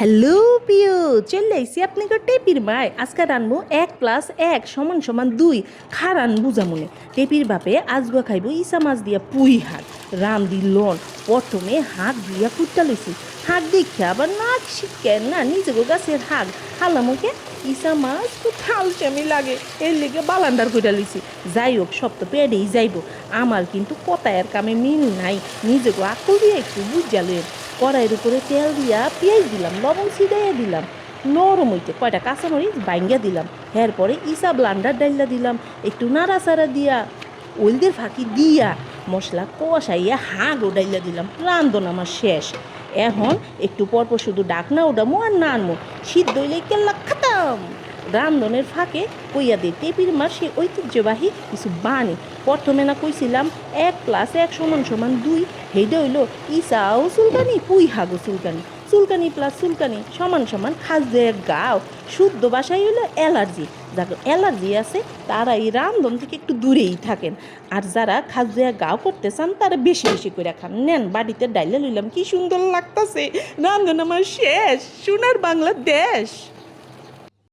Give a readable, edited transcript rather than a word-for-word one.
Hello প্রিয়, চলে আইসি আপনাকে টেপির মায়। আজকে রানবো 1+1=2 খারান বুঝামুনে। টেপির বাপে আজগা খাইব ইসা মাছ দিয়া পুই হাট রান দিলন। প্রথমে হাট দিয়া কুটটা লইছি, হাট দেখে আবার নাচ শিখেন না নিজেকে গাছের হাট হালামুকে ইসা মাছ খুব থালচামি লাগে, এর লেগে বালান্ডার কইরা লইছি। যাই হোক, সব তো পেটেই যাইব। আমার কিন্তু কথায়ের কামে মিল নাই, নিজেকে আকল দিয়ে একটু বুঝালেন। কড়াইয়ের উপরে তেল দিয়া পেঁয়াজ দিলাম, লবণ ছিটাইয়া দিলাম, নরম হইতে কয়টা কাঁচামরিচ বাইঙ্গা দিলাম। এরপরে ইসা ব্লান্ডার ডাইলা দিলাম, একটু নাড়াচাড়া দিয়া ওইলদের ফাঁকি দিয়া মশলা কষাইয়া হাঁগও ডাইলা দিলাম। রান্ধন আমার শেষ। এখন একটু পরপর শুধু ডাকনা ওডামো আর নানমো, সিদ্ধ হইলে কেল্লা খাতাম। রান্ধনের ফাঁকে কইয়া দে টেপির মার সে ঐতিহ্যবাহী কিছু বাণী। প্রথমে না কইছিলাম 1+1=2, হেইডা হইল ইসাও চুলকানি পুই হাগো চুলকানি, চুলকানি প্লাস চুলকানি সমান খাদ্যে গাও। শুদ্ধ বাসায় হইলো অ্যালার্জি। যাদের অ্যালার্জি আছে তারা এই রান্ধন থেকে একটু দূরেই থাকেন, আর যারা খাদ্যে গাও করতে চান তারা বেশি বেশি করে খান। নেন বাড়িতে ডাইলে লইলাম, কি সুন্দর লাগতাছে। রান্ধন আমার শেষ। সোনার বাংলাদেশ।